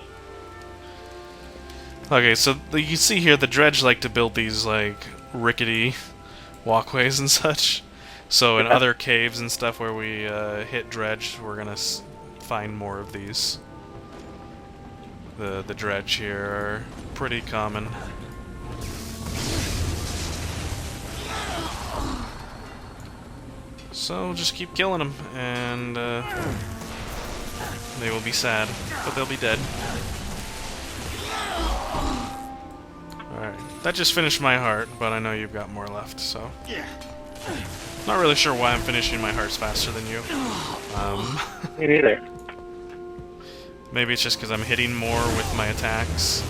Okay, so you can see here the dredge like to build these like rickety walkways and such. So in other caves and stuff where we hit dredge, we're gonna find more of these. The dredge here are pretty common. So just keep killing them, and they will be sad, but they'll be dead. Alright, that just finished my heart, but I know you've got more left, so... Not really sure why I'm finishing my hearts faster than you. Me neither. Maybe it's just because I'm hitting more with my attacks.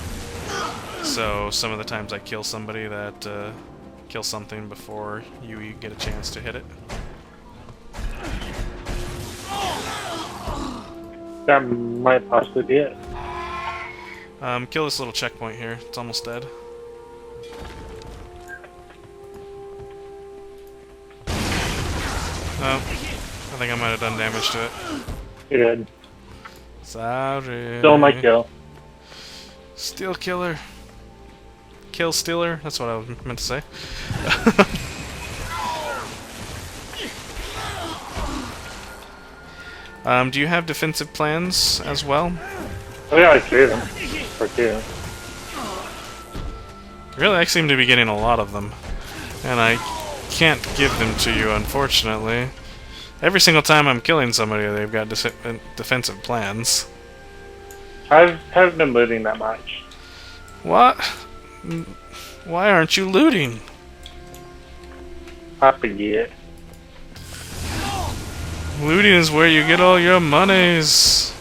So some of the times I kill somebody that... kill something before you get a chance to hit it. That might possibly be it. Kill this little checkpoint here. It's almost dead. Oh, I think I might have done damage to it. You did. Sorry. Still my kill. Steel killer. Kill stealer? That's what I was meant to say. Do you have defensive plans as well? Oh yeah, I see them. For two. Really, I seem to be getting a lot of them. And I can't give them to you, unfortunately. Every single time I'm killing somebody, they've got defensive plans. I haven't been looting that much. What? Why aren't you looting? I forget. Looting is where you get all your monies.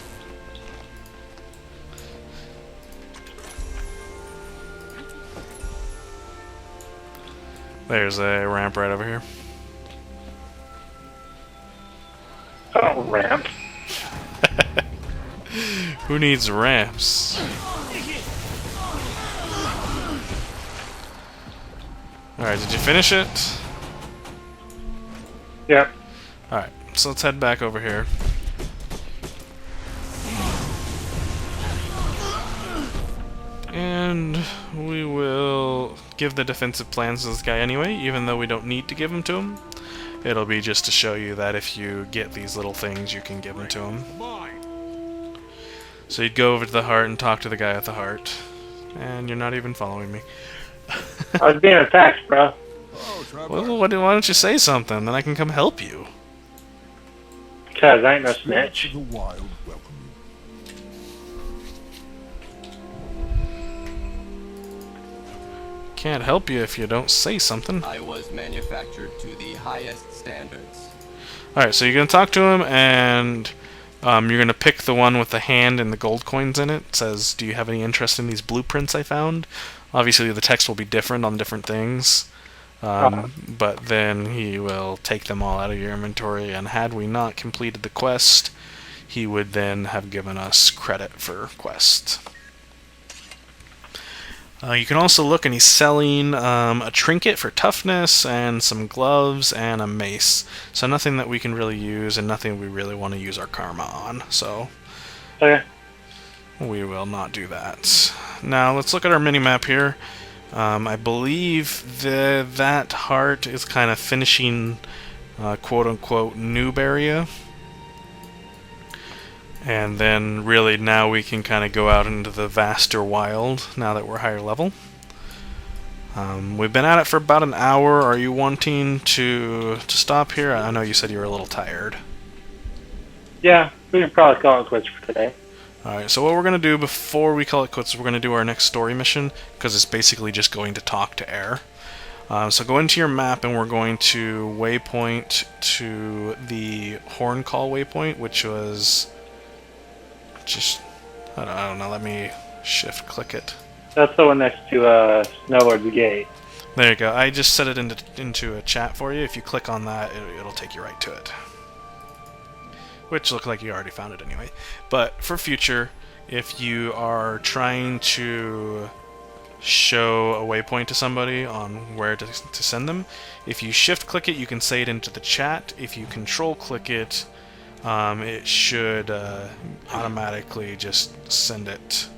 There's a ramp right over here. Oh, ramp. Who needs ramps? Alright, did you finish it? Yep. Alright, so let's head back over here. And we will give the defensive plans to this guy anyway, even though we don't need to give them to him. It'll be just to show you that if you get these little things, you can give them to him. So you'd go over to the heart and talk to the guy at the heart. And you're not even following me. I was being attacked, bro. Well, why don't you say something, then I can come help you. Cause I ain't no snitch. The wild welcome. Can't help you if you don't say something. I was manufactured to the highest standards. Alright, so you're going to talk to him, and you're going to pick the one with the hand and the gold coins in it. It says, do you have any interest in these blueprints I found? Obviously, the text will be different on different things. But then he will take them all out of your inventory, and had we not completed the quest, he would then have given us credit for quest. You can also look, and he's selling a trinket for toughness, and some gloves, and a mace. So nothing that we can really use, and nothing we really want to use our karma on. So Okay. we will not do that. Now let's look at our minimap here. I believe that heart is kind of finishing quote-unquote noob area. And then really now we can kind of go out into the vaster wild now that we're higher level. We've been at it for about an hour. Are you wanting to stop here? I know you said you were a little tired. Yeah, we can probably call it quits for today. Alright, so what we're going to do before we call it quits is we're going to do our next story mission, because it's basically just going to talk to Air. So go into your map and we're going to waypoint to the horn call waypoint, which was just, I don't know, let me shift click it. That's the one next to Snowlord's Gate. There you go. I just set it into a chat for you. If you click on that, it'll take you right to it. Which looks like you already found it anyway. But for future, if you are trying to show a waypoint to somebody on where to send them, if you shift click it, you can say it into the chat. If you control click it, it should automatically just send it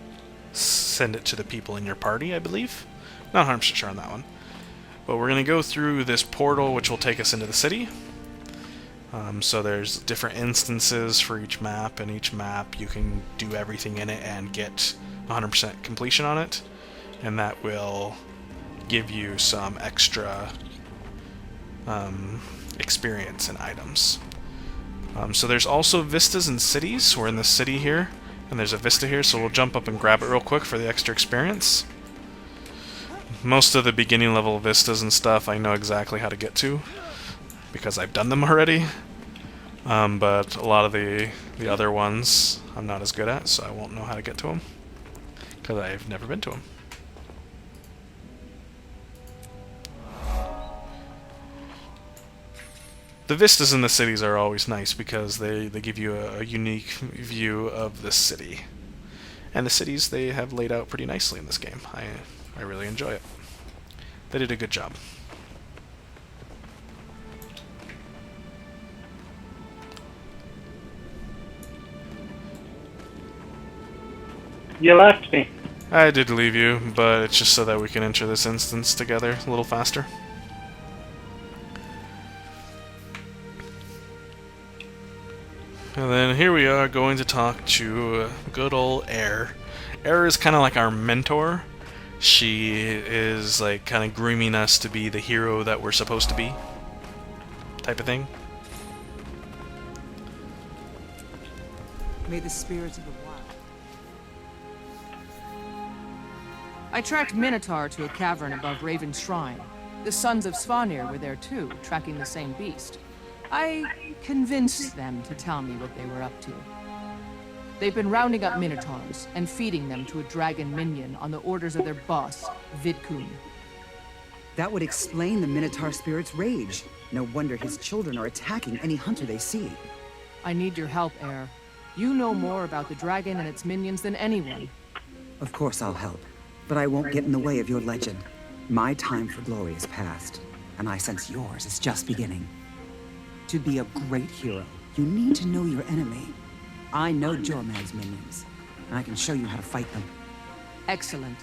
to the people in your party, I believe. Not 100% sure on that one. But we're going to go through this portal, which will take us into the city. So there's different instances for each map, and each map you can do everything in it and get 100% completion on it. And that will give you some extra experience and items. So there's also vistas and cities. We're in the city here, and there's a vista here, so we'll jump up and grab it real quick for the extra experience. Most of the beginning level vistas and stuff I know exactly how to get to, because I've done them already. But a lot of the other ones I'm not as good at, so I won't know how to get to them, because I've never been to them. The vistas in the cities are always nice because they give you a unique view of the city. And the cities they have laid out pretty nicely in this game. I really enjoy it. They did a good job. You left me. I did leave you, but it's just so that we can enter this instance together a little faster. And then here we are going to talk to good old Air. Air is kind of like our mentor. She is like kind of grooming us to be the hero that we're supposed to be, type of thing. May the spirits of the wild. I tracked Minotaur to a cavern above Raven's Shrine. The Sons of Svanir were there too, tracking the same beast. I convinced them to tell me what they were up to. They've been rounding up Minotaurs and feeding them to a dragon minion on the orders of their boss, Vidkun. That would explain the Minotaur spirit's rage. No wonder his children are attacking any hunter they see. I need your help, Air. You know more about the dragon and its minions than anyone. Of course I'll help, but I won't get in the way of your legend. My time for glory is past, and I sense yours is just beginning. To be a great hero, you need to know your enemy. I know Jormag's minions, and I can show you how to fight them. Excellent.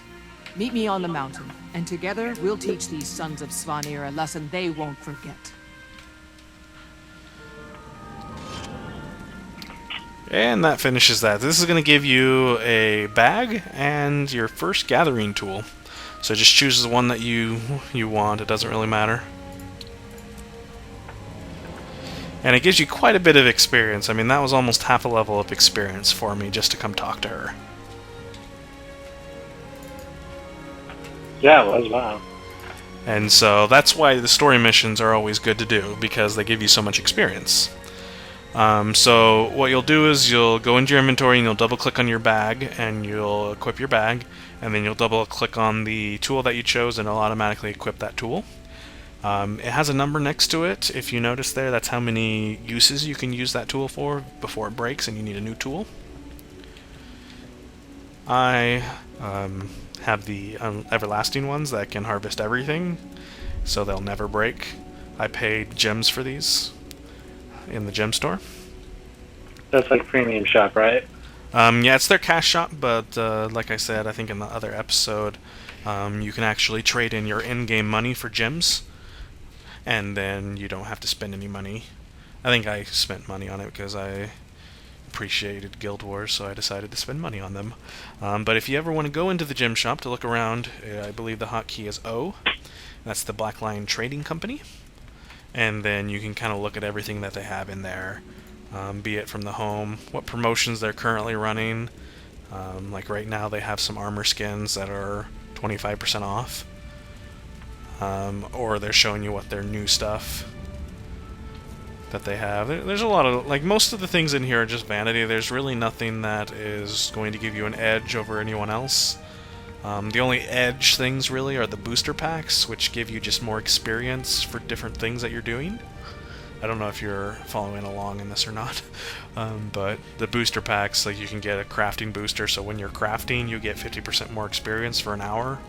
Meet me on the mountain, and together we'll teach these Sons of Svanir a lesson they won't forget. And that finishes that. This is going to give you a bag and your first gathering tool. So just choose the one that you want. It doesn't really matter. And it gives you quite a bit of experience. I mean, that was almost half a level of experience for me just to come talk to her. Yeah, it was, wow. And so that's why the story missions are always good to do, because they give you so much experience. So what you'll do is you'll go into your inventory and you'll double click on your bag and you'll equip your bag, and then you'll double click on the tool that you chose and it'll automatically equip that tool. It has a number next to it. If you notice there, that's how many uses you can use that tool for before it breaks and you need a new tool. I have the everlasting ones that can harvest everything, so they'll never break. I paid gems for these in the gem store. That's like premium shop, right? Yeah, it's their cash shop, but like I said, I think in the other episode, you can actually trade in your in-game money for gems. and then you don't have to spend any money. I think I spent money on it because I appreciated Guild Wars, so I decided to spend money on them. But if you ever want to go into the gem shop to look around, I believe the hotkey is O. That's the Black Lion Trading Company. And then you can kind of look at everything that they have in there, be it from the home, what promotions they're currently running. Like right now they have some armor skins that are 25% off. Or they're showing you what their new stuff that they have. There's a lot of, like, most of the things in here are just vanity. There's really nothing that is going to give you an edge over anyone else. The only edge things really are the booster packs, which give you just more experience for different things that you're doing. I don't know if you're following along in this or not, but the booster packs, like, you can get a crafting booster, so when you're crafting you get 50% more experience for an hour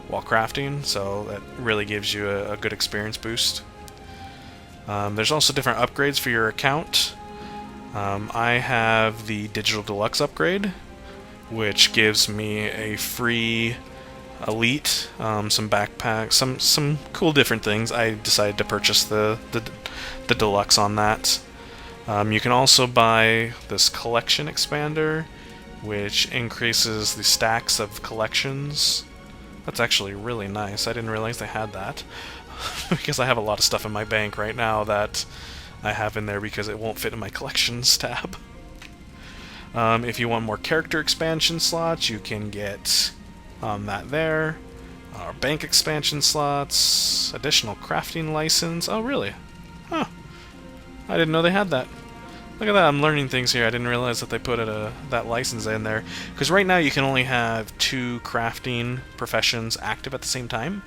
while crafting, so that really gives you a good experience boost. There's also different upgrades for your account. I have the Digital Deluxe upgrade, which gives me a free elite, some backpacks, some cool different things. I decided to purchase the deluxe on that. You can also buy this collection expander, which increases the stacks of collections. That's actually really nice. I didn't realize they had that. Because I have a lot of stuff in my bank right now that I have in there because it won't fit in my collections tab. If you want more character expansion slots, you can get that there. Bank expansion slots, additional crafting license. Oh, really? Huh. I didn't know they had that. Look at that, I'm learning things here. I didn't realize that they put that license in there. Because right now you can only have 2 crafting professions active at the same time.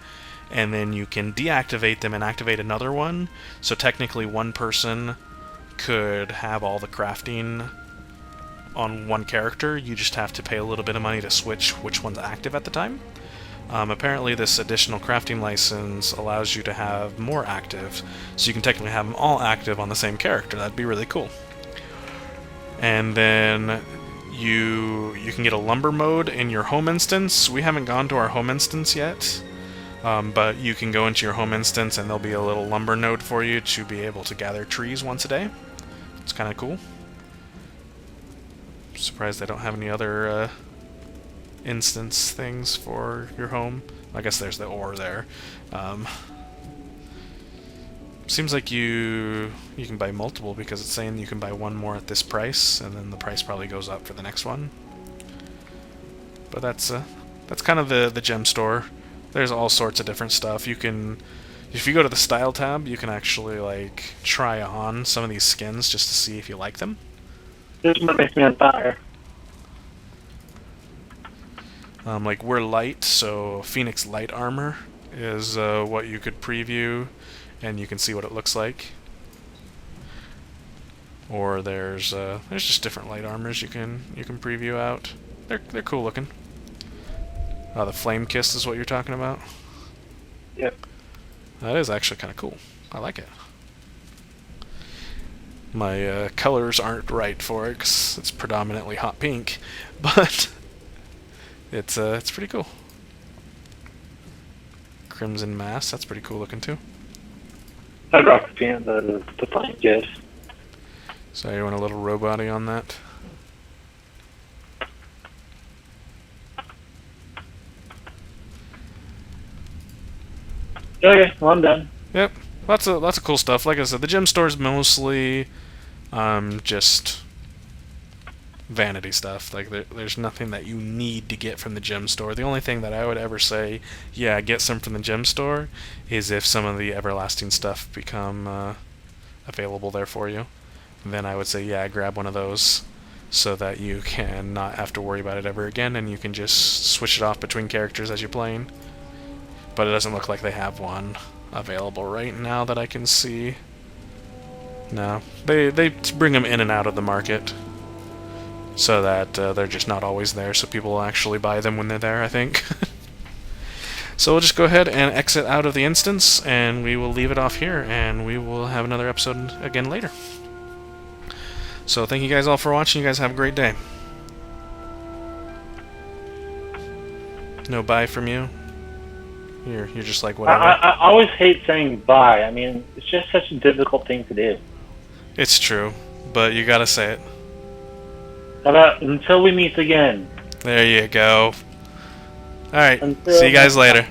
And then you can deactivate them and activate another one. So technically one person could have all the crafting on one character. You just have to pay a little bit of money to switch which one's active at the time. Apparently this additional crafting license allows you to have more active. So you can technically have them all active on the same character. That'd be really cool. And then you can get a lumber mode in your home instance. We haven't gone to our home instance yet. But you can go into your home instance and there'll be a little lumber node for you to be able to gather trees once a day. It's kind of cool. Surprised they don't have any other instance things for your home. I guess there's the ore there. Seems like you can buy multiple because it's saying you can buy one more at this price, and then the price probably goes up for the next one. But that's kind of the gem store. There's all sorts of different stuff. You can, if you go to the style tab, you can actually like try on some of these skins just to see if you like them. This is what makes me on fire. Like we're light, so Phoenix light armor is what you could preview, and you can see what it looks like. Or there's just different light armors you can preview out. They're cool looking. The Flame Kiss is what you're talking about? Yep. That is actually kind of cool. I like it. My colors aren't right for it because it's predominantly hot pink, but it's pretty cool. Crimson Mass, that's pretty cool looking too. I'd rock the Flame Kiss. So you want a little robot-y on that? Okay, well, I'm done. Yep, lots of cool stuff. Like I said, the gem store is mostly just vanity stuff. Like there's nothing that you need to get from the gem store. The only thing that I would ever say, yeah, get some from the gem store, is if some of the everlasting stuff become available there for you. Then I would say, yeah, grab one of those so that you can not have to worry about it ever again, and you can just switch it off between characters as you're playing. But it doesn't look like they have one available right now that I can see. No, they bring them in and out of the market so that they're just not always there, so people will actually buy them when they're there, I think. So we'll just go ahead and exit out of the instance, and we will leave it off here, and we will have another episode again later. So thank you guys all for watching. You guys have a great day. No bye from you. You're just like I, whatever. I always hate saying bye. I mean, it's just such a difficult thing to do. It's true, but you gotta say it. How about until we meet again? There you go. Alright, Until see you guys next later.